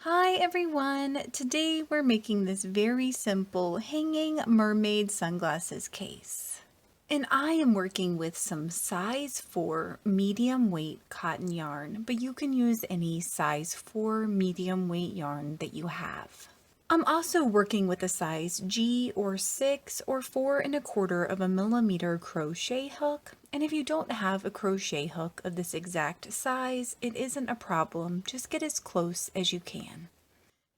Hi everyone! Today we're making this very simple hanging mermaid sunglasses case. And I am working with some size 4 medium weight cotton yarn, but you can use any size 4 medium weight yarn that you have. I'm also working with a size G or 6 or 4¼ of a millimeter crochet hook, and if you don't have a crochet hook of this exact size, it isn't a problem, just get as close as you can.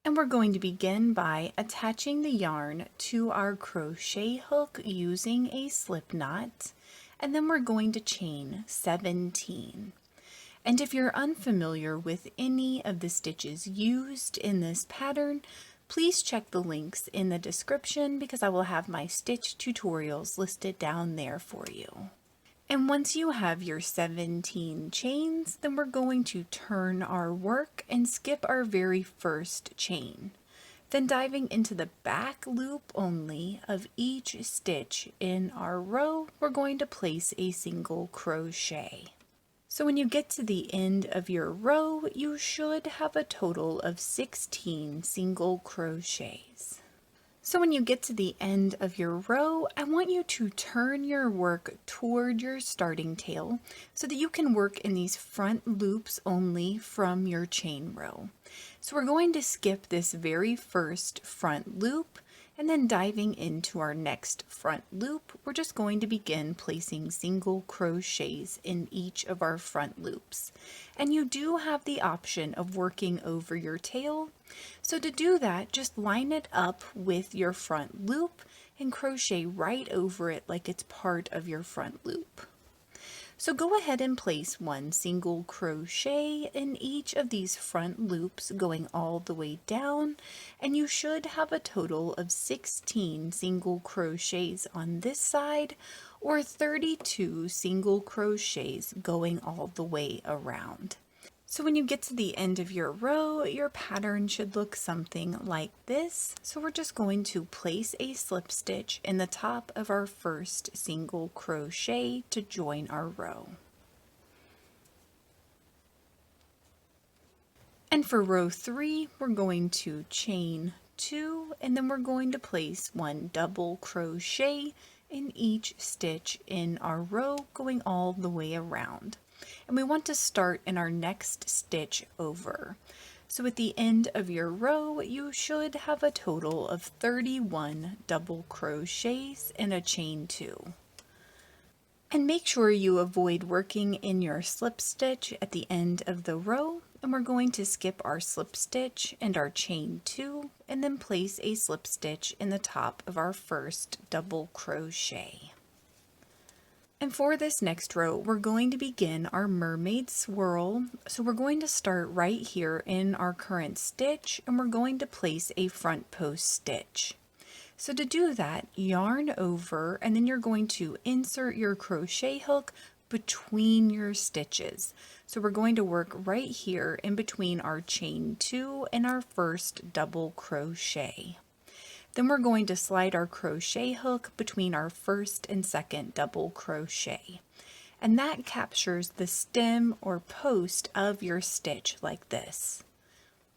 And we're going to begin by attaching the yarn to our crochet hook using a slip knot, and then we're going to chain 17. And if you're unfamiliar with any of the stitches used in this pattern, please check the links in the description because I will have my stitch tutorials listed down there for you. And once you have your 17 chains, then we're going to turn our work and skip our very first chain. Then diving into the back loop only of each stitch in our row, we're going to place a single crochet. So when you get to the end of your row, you should have a total of 16 single crochets. So when you get to the end of your row, I want you to turn your work toward your starting tail so that you can work in these front loops only from your chain row. So we're going to skip this very first front loop, and then diving into our next front loop, we're just going to begin placing single crochets in each of our front loops. And you do have the option of working over your tail. So to do that, just line it up with your front loop and crochet right over it like it's part of your front loop. So go ahead and place one single crochet in each of these front loops going all the way down, and you should have a total of 16 single crochets on this side or 32 single crochets going all the way around. So when you get to the end of your row, your pattern should look something like this. So we're just going to place a slip stitch in the top of our first single crochet to join our row. And for row 3, we're going to chain 2, and then we're going to place one double crochet in each stitch in our row going all the way around. And we want to start in our next stitch over. So at the end of your row, you should have a total of 31 double crochets and a chain 2. And make sure you avoid working in your slip stitch at the end of the row, and we're going to skip our slip stitch and our chain 2, and then place a slip stitch in the top of our first double crochet. And for this next row, we're going to begin our mermaid swirl. So we're going to start right here in our current stitch, and we're going to place a front post stitch. So to do that, yarn over, and then you're going to insert your crochet hook between your stitches. So we're going to work right here in between our chain 2 and our first double crochet. Then we're going to slide our crochet hook between our first and second double crochet. And that captures the stem or post of your stitch like this.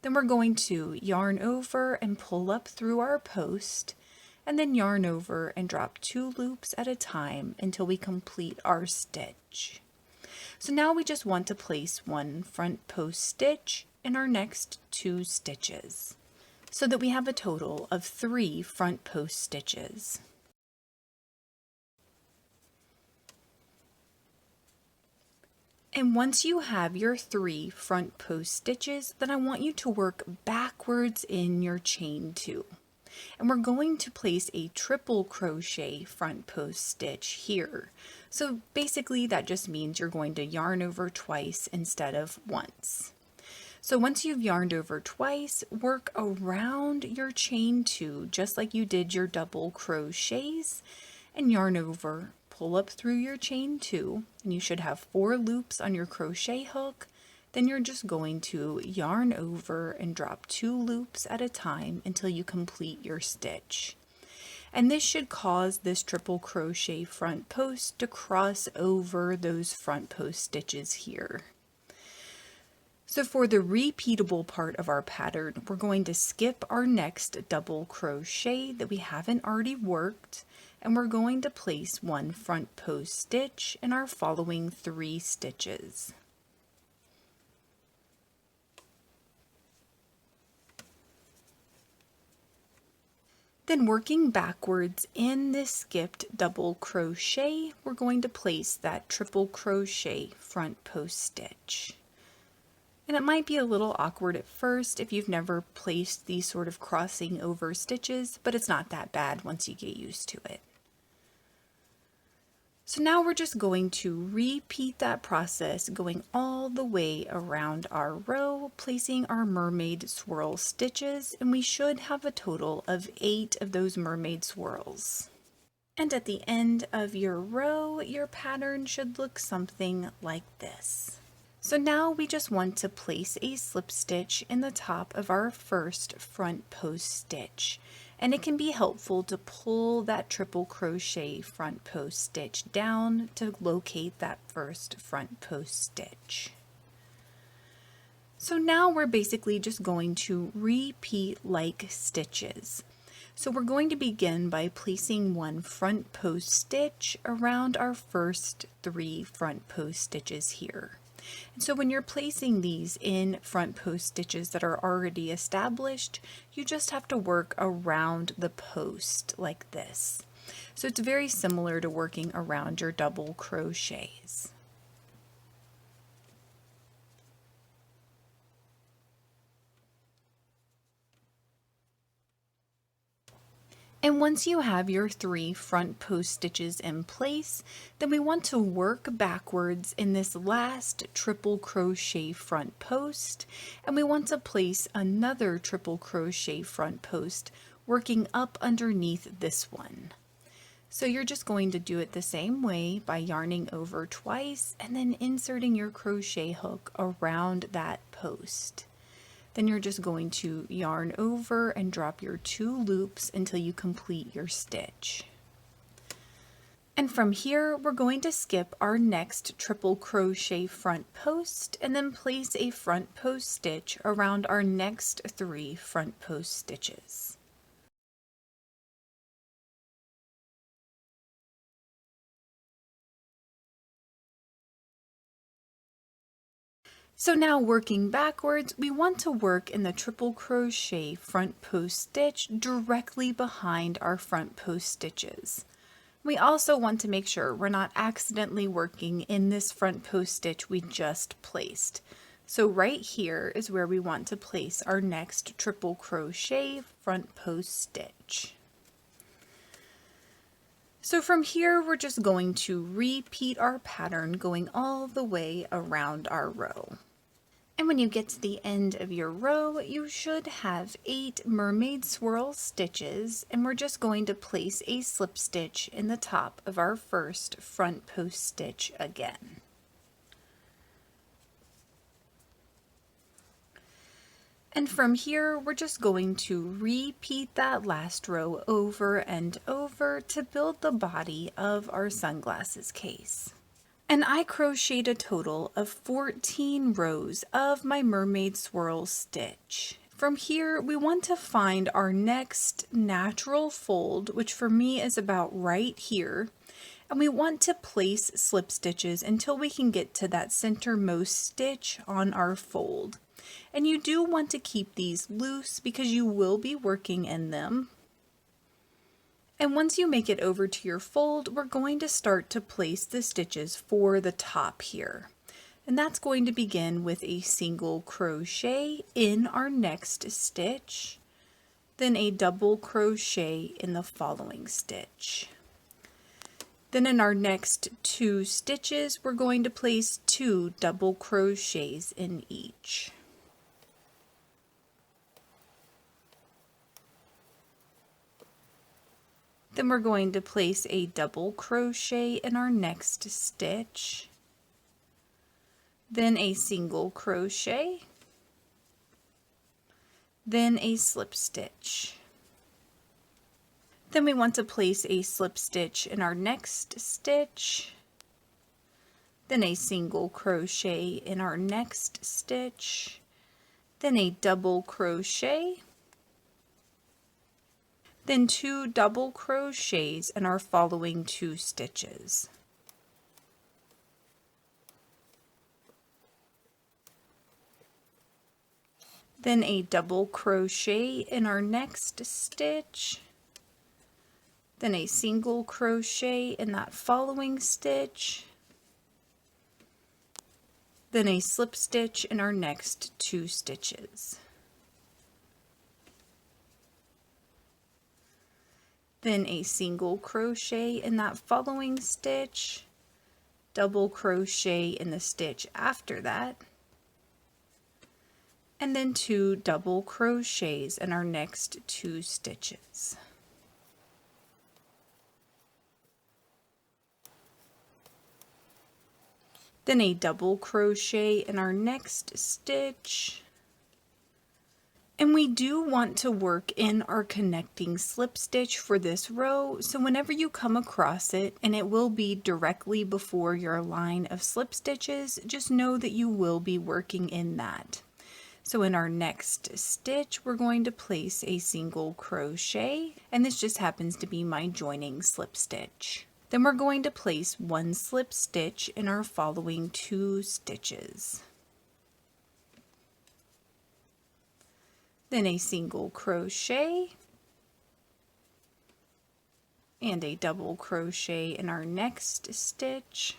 Then we're going to yarn over and pull up through our post, and then yarn over and drop 2 loops at a time until we complete our stitch. So now we just want to place one front post stitch in our next 2 stitches, so that we have a total of 3 front post stitches. And once you have your 3 front post stitches, then I want you to work backwards in your chain 2. And we're going to place a triple crochet front post stitch here. So basically that just means you're going to yarn over twice instead of once. So once you've yarned over twice, work around your chain 2 just like you did your double crochets, and yarn over, pull up through your chain 2, and you should have 4 loops on your crochet hook. Then you're just going to yarn over and drop 2 loops at a time until you complete your stitch. And this should cause this triple crochet front post to cross over those front post stitches here. So for the repeatable part of our pattern, we're going to skip our next double crochet that we haven't already worked, and we're going to place one front post stitch in our following 3 stitches. Then working backwards in this skipped double crochet, we're going to place that triple crochet front post stitch. And it might be a little awkward at first if you've never placed these sort of crossing over stitches, but it's not that bad once you get used to it. So now we're just going to repeat that process, going all the way around our row, placing our mermaid swirl stitches, and we should have a total of 8 of those mermaid swirls. And at the end of your row, your pattern should look something like this. So now we just want to place a slip stitch in the top of our first front post stitch. And it can be helpful to pull that triple crochet front post stitch down to locate that first front post stitch. So now we're basically just going to repeat like stitches. So we're going to begin by placing one front post stitch around our first 3 front post stitches here. And so when you're placing these in front post stitches that are already established, you just have to work around the post like this. So it's very similar to working around your double crochets. And once you have your 3 front post stitches in place, then we want to work backwards in this last triple crochet front post, and we want to place another triple crochet front post working up underneath this one. So you're just going to do it the same way by yarning over twice and then inserting your crochet hook around that post. Then you're just going to yarn over and drop your 2 loops until you complete your stitch. And from here, we're going to skip our next triple crochet front post and then place a front post stitch around our next 3 front post stitches. So now working backwards, we want to work in the triple crochet front post stitch directly behind our front post stitches. We also want to make sure we're not accidentally working in this front post stitch we just placed. So right here is where we want to place our next triple crochet front post stitch. So from here, we're just going to repeat our pattern going all the way around our row. And when you get to the end of your row, you should have 8 mermaid swirl stitches, and we're just going to place a slip stitch in the top of our first front post stitch again. And from here, we're just going to repeat that last row over and over to build the body of our sunglasses case. And I crocheted a total of 14 rows of my mermaid swirl stitch. From here, we want to find our next natural fold, which for me is about right here. And we want to place slip stitches until we can get to that centermost stitch on our fold. And you do want to keep these loose because you will be working in them. And once you make it over to your fold, we're going to start to place the stitches for the top here. And that's going to begin with a single crochet in our next stitch, then a double crochet in the following stitch. Then in our next 2 stitches, we're going to place 2 double crochets in each. Then we're going to place a double crochet in our next stitch, then a single crochet, then a slip stitch. Then we want to place a slip stitch in our next stitch, then a single crochet in our next stitch, then a double crochet, then 2 double crochets in our following 2 stitches. Then a double crochet in our next stitch, then a single crochet in that following stitch, then a slip stitch in our next 2 stitches. Then a single crochet in that following stitch, double crochet in the stitch after that, and then 2 double crochets in our next 2 stitches. Then a double crochet in our next stitch. And we do want to work in our connecting slip stitch for this row, so whenever you come across it, and it will be directly before your line of slip stitches, just know that you will be working in that. So in our next stitch, we're going to place a single crochet, and this just happens to be my joining slip stitch. Then we're going to place 1 slip stitch in our following 2 stitches. Then a single crochet and a double crochet in our next stitch,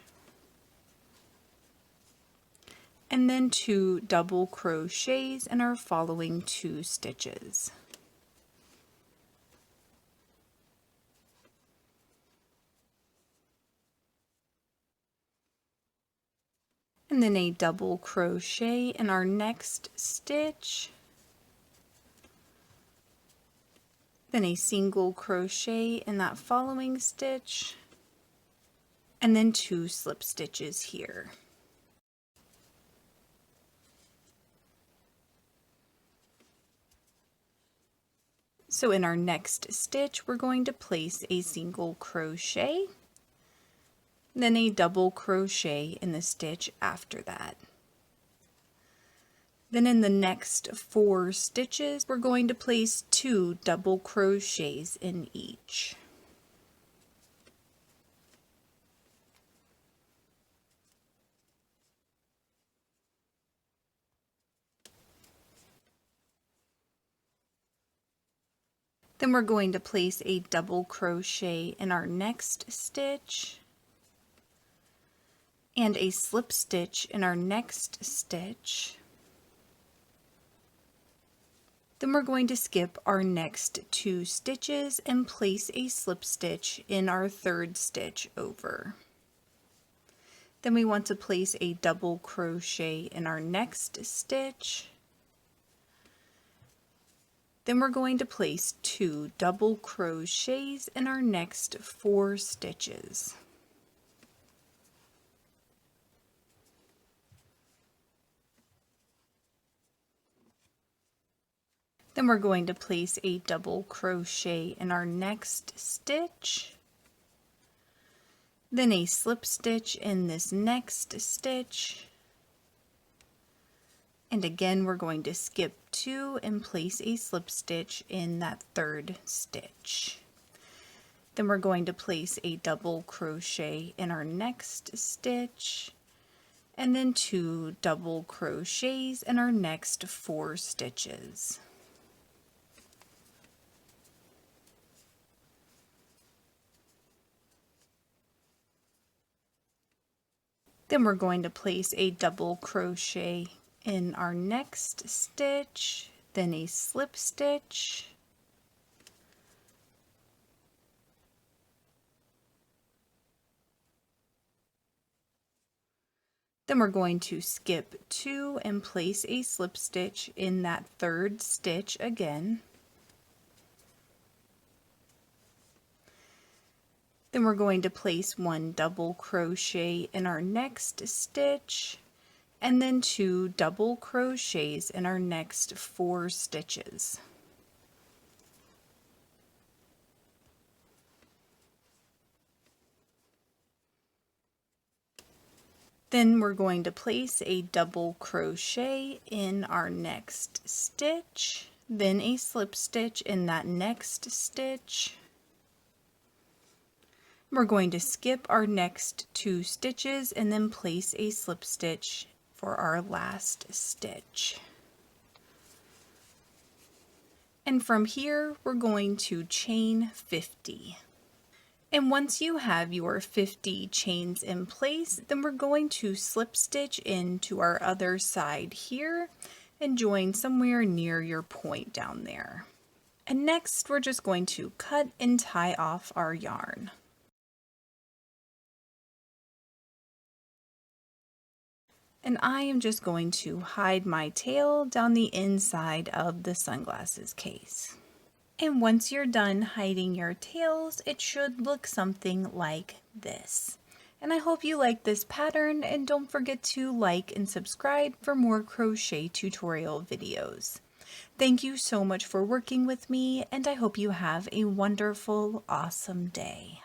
and then 2 double crochets in our following 2 stitches. And then a double crochet in our next stitch, then a single crochet in that following stitch, and then 2 slip stitches here. So in our next stitch, we're going to place a single crochet, then a double crochet in the stitch after that. Then in the next 4 stitches, we're going to place 2 double crochets in each. Then we're going to place a double crochet in our next stitch and a slip stitch in our next stitch. Then we're going to skip our next 2 stitches and place a slip stitch in our 3rd stitch over. Then we want to place a double crochet in our next stitch. Then we're going to place 2 double crochets in our next 4 stitches. Then we're going to place a double crochet in our next stitch, then a slip stitch in this next stitch, and again we're going to skip 2 and place a slip stitch in that 3rd stitch. Then we're going to place a double crochet in our next stitch, and then 2 double crochets in our next 4 stitches. Then we're going to place a double crochet in our next stitch, then a slip stitch, then we're going to skip 2 and place a slip stitch in that 3rd stitch again. Then we're going to place 1 double crochet in our next stitch, and then 2 double crochets in our next 4 stitches. Then we're going to place a double crochet in our next stitch, then a slip stitch in that next stitch. We're going to skip our next 2 stitches and then place a slip stitch for our last stitch. And from here, we're going to chain 50. And once you have your 50 chains in place, then we're going to slip stitch into our other side here and join somewhere near your point down there. And next, we're just going to cut and tie off our yarn. And I am just going to hide my tail down the inside of the sunglasses case. And once you're done hiding your tails, it should look something like this. And I hope you like this pattern, and don't forget to like and subscribe for more crochet tutorial videos. Thank you so much for working with me, and I hope you have a wonderful, awesome day.